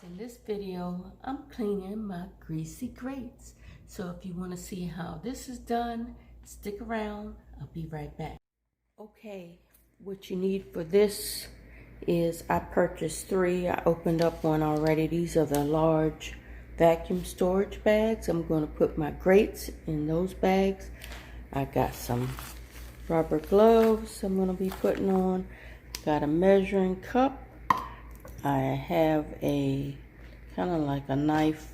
In this video, I'm cleaning my greasy grates. So if you want to see how this is done, stick around. I'll be right back. Okay, what you need for this is I purchased 3. I opened up one already. These are the large vacuum storage bags. I'm going to put my grates in those bags. I got some rubber gloves I'm going to be putting on. Got a measuring cup. I have a kind of like a knife,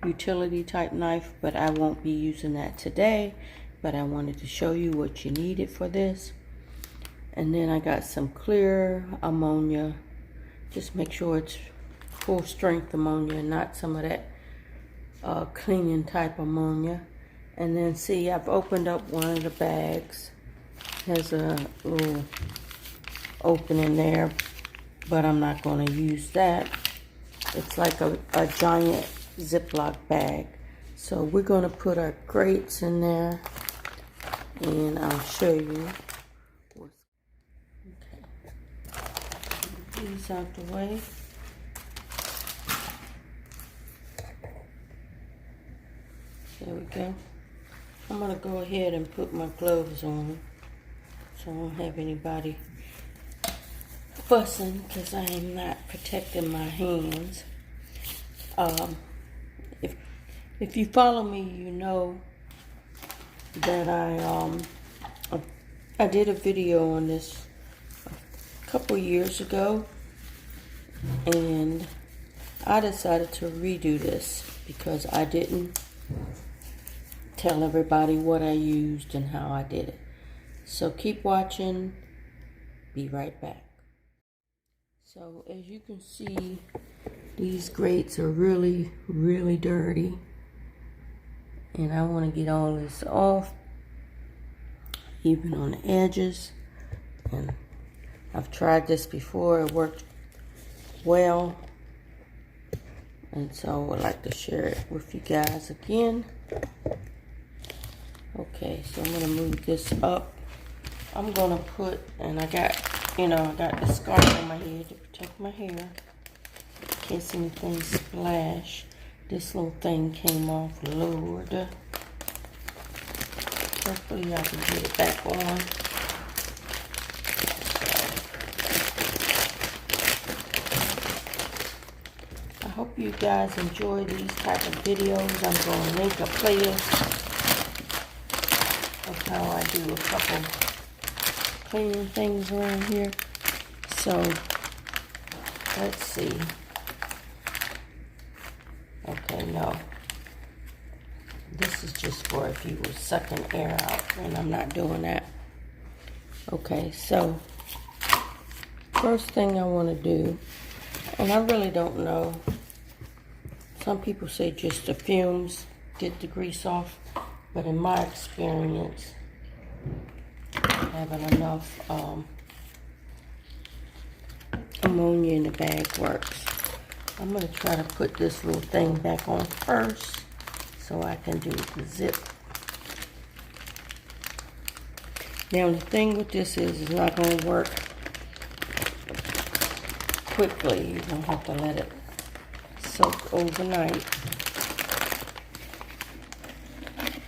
utility type knife, but I won't be using that today. But I wanted to show you what you needed for this. And then I got some clear ammonia. Just make sure it's full strength ammonia, not some of that cleaning type ammonia. And then see, I've opened up one of the bags. It has a little opening there, but I'm not going to use that. It's like a giant Ziploc bag. So we're going to put our grates in there, and I'll show you. Okay. Move these out the way. There we go. I'm going to go ahead and put my gloves on so I don't have anybody fussing because I am not protecting my hands. If you follow me, you know that I did a video on this a couple years ago, and I decided to redo this because I didn't tell everybody what I used and how I did it. So keep watching. Be right back. So as you can see, these grates are really, really dirty. And I want to get all this off, even on the edges. And I've tried this before, it worked well. And so I would like to share it with you guys again. Okay, so I'm going to move this up. I'm going to put, and I got the scarf on my head to protect my hair in case anything splash. This little thing came off, Lord. Hopefully I can get it back on. I hope you guys enjoy these type of videos. I'm going to link a playlist of how I do a couple cleaning things around here. So let's see. Okay, no. This is just for if you were sucking air out, and I'm not doing that. Okay, so first thing I want to do, and I really don't know. Some people say just the fumes get the grease off, but in my experience, having enough ammonia in the bag works. I'm going to try to put this little thing back on first so I can do the zip. Now the thing with this is it's not going to work quickly. You're going to have to let it soak overnight.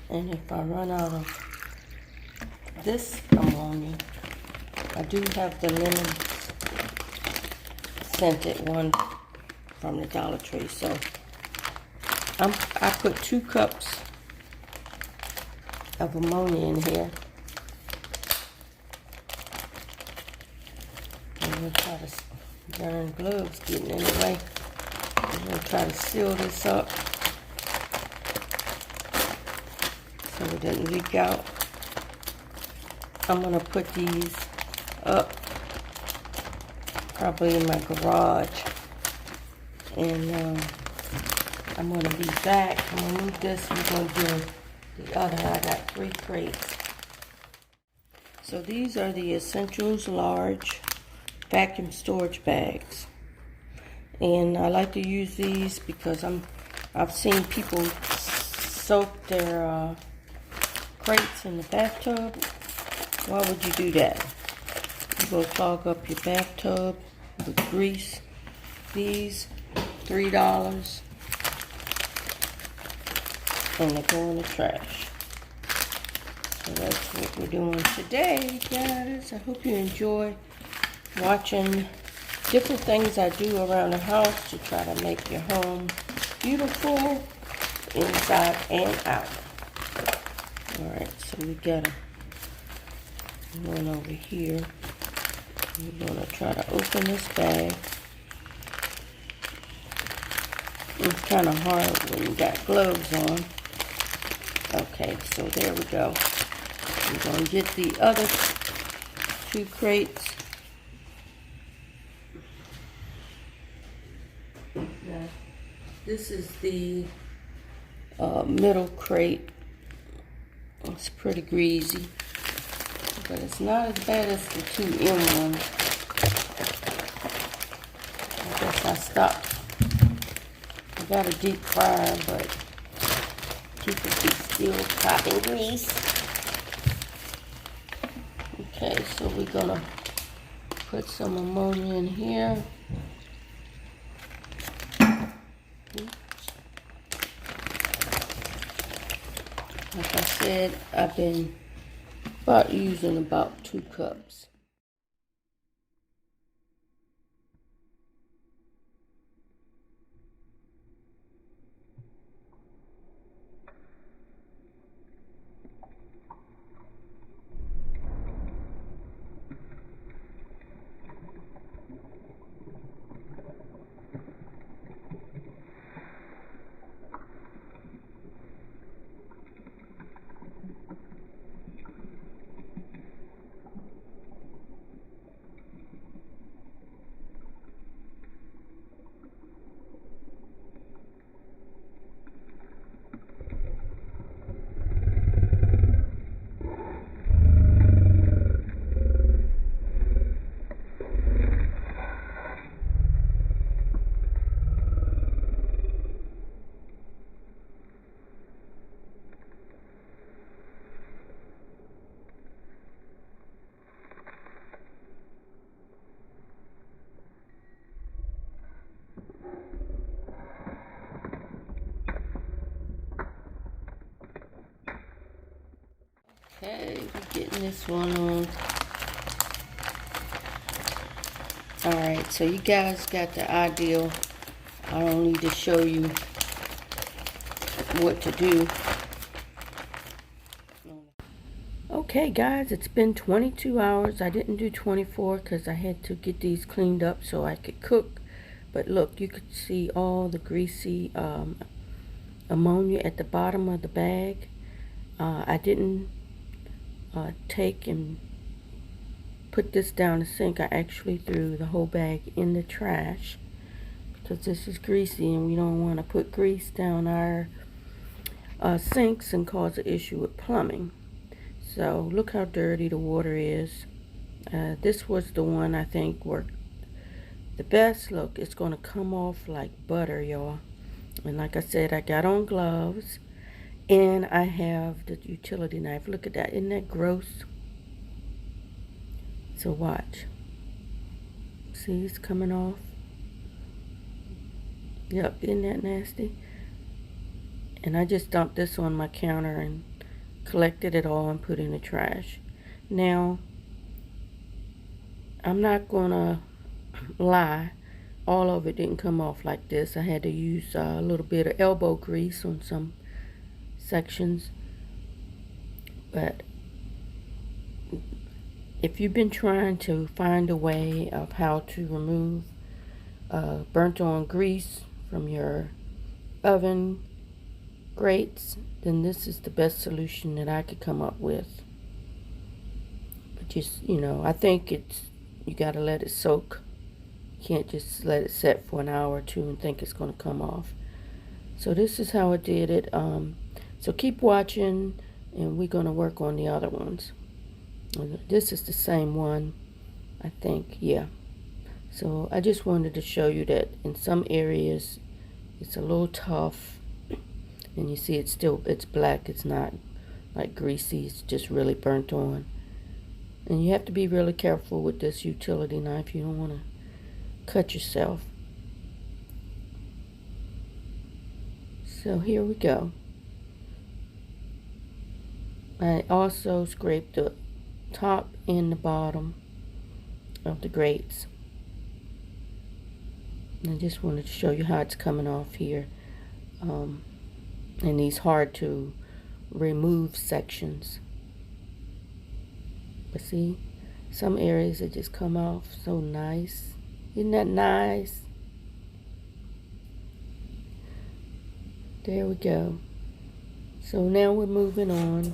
And if I run out of this ammonia, I do have the lemon scented one from the Dollar Tree. So I put 2 cups of ammonia in here. I'm going to try to, darn gloves getting in the way. I'm going to try to seal this up so it doesn't leak out. I'm going to put these up probably in my garage. And I'm going to be back. I'm going to move this. We're going to do the other. I got 3 crates. So these are the Essentials large vacuum storage bags. And I like to use these because I've seen people soak their crates in the bathtub. Why would you do that? You go clog up your bathtub with grease. These $3. And they go in the trash. So that's what we're doing today, guys. I hope you enjoy watching different things I do around the house to try to make your home beautiful inside and out. Alright, so we got one over here. We're going to try to open this bag. It's kind of hard when you got gloves on. Okay, so there we go. We're going to get the other 2 crates. Now, this is the middle crate. It's pretty greasy, but it's not as bad as the 2M one. I guess I stopped. I got a deep fryer, but people be still popping grease. Okay, so we're gonna put some ammonia in here. Like I said, I've been using about 2 cups. Okay, we're getting this one on. Alright, so you guys got the idea. I don't need to show you what to do. Okay guys, it's been 22 hours. I didn't do 24 because I had to get these cleaned up so I could cook. But look, you could see all the greasy ammonia at the bottom of the bag. I didn't take and put this down the sink. I actually threw the whole bag in the trash because this is greasy and we don't want to put grease down our sinks and cause an issue with plumbing. So look how dirty the water is. This was the one I think worked the best. Look, it's going to come off like butter, y'all. And like I said, I got on gloves. And I have the utility knife. Look at that. Isn't that gross? So watch. See, it's coming off. Yep, isn't that nasty? And I just dumped this on my counter and collected it all and put it in the trash. Now, I'm not going to lie. All of it didn't come off like this. I had to use a little bit of elbow grease on some sections. But if you've been trying to find a way of how to remove burnt on grease from your oven grates, then this is the best solution that I could come up with. But just, you know, I think you got to let it soak. You can't just let it set for an hour or two and think it's going to come off. So this is how I did it. So keep watching, and we're going to work on the other ones. This is the same one, I think. Yeah. So I just wanted to show you that in some areas it's a little tough, and you see it's black. It's not like greasy. It's just really burnt on. And you have to be really careful with this utility knife. You don't want to cut yourself. So here we go. I also scraped the top and the bottom of the grates. I just wanted to show you how it's coming off here in these hard to remove sections. But see, some areas that just come off so nice. Isn't that nice? There we go. So now we're moving on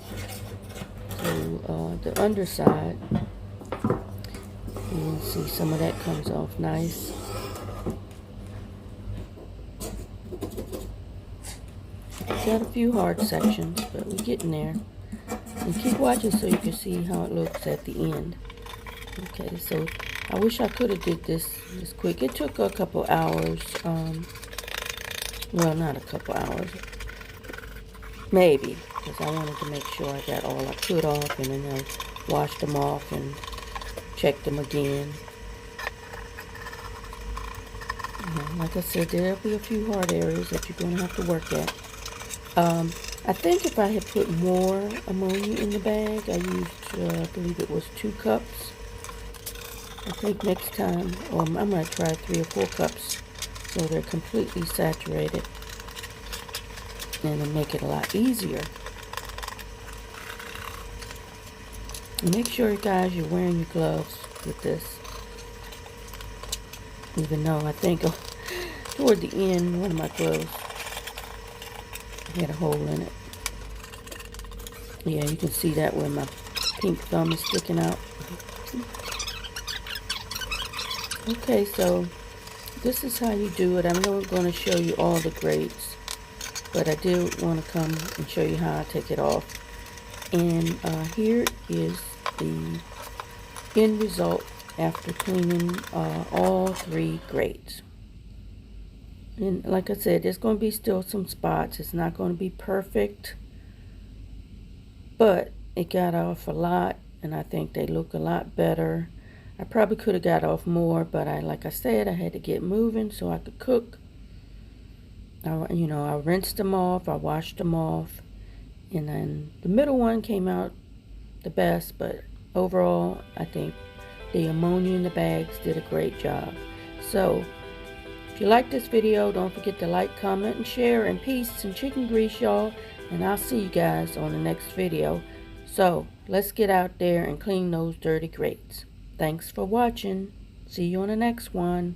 to the underside. You can see some of that comes off nice. Got a few hard sections, but we're getting there. And keep watching so you can see how it looks at the end. Okay, so I wish I could have did this quick. It took a couple hours. Well, not a couple hours. Maybe, because I wanted to make sure I got all I could off, and then I washed them off and checked them again. Like I said, there'll be a few hard areas that you're going to have to work at. I think if I had put more ammonia in the bag, I used, I believe it was 2 cups. I think next time, I'm going to try 3 or 4 cups so they're completely saturated. And it'll make it a lot easier. And make sure, guys, you're wearing your gloves with this. Even though I think toward the end, one of my gloves had a hole in it. Yeah, you can see that where my pink thumb is sticking out. Okay, so this is how you do it. I'm not going to show you all the grates, but I do want to come and show you how I take it off. And here is the end result after cleaning all 3 grates. And like I said, there's going to be still some spots. It's not going to be perfect, but it got off a lot, and I think they look a lot better. I probably could have got off more, but like I said, I had to get moving so I could cook. I rinsed them off, I washed them off, and then the middle one came out the best, but overall, I think the ammonia in the bags did a great job. So, if you like this video, don't forget to like, comment, and share. And peace and chicken grease, y'all. And I'll see you guys on the next video. So, let's get out there and clean those dirty grates. Thanks for watching. See you on the next one.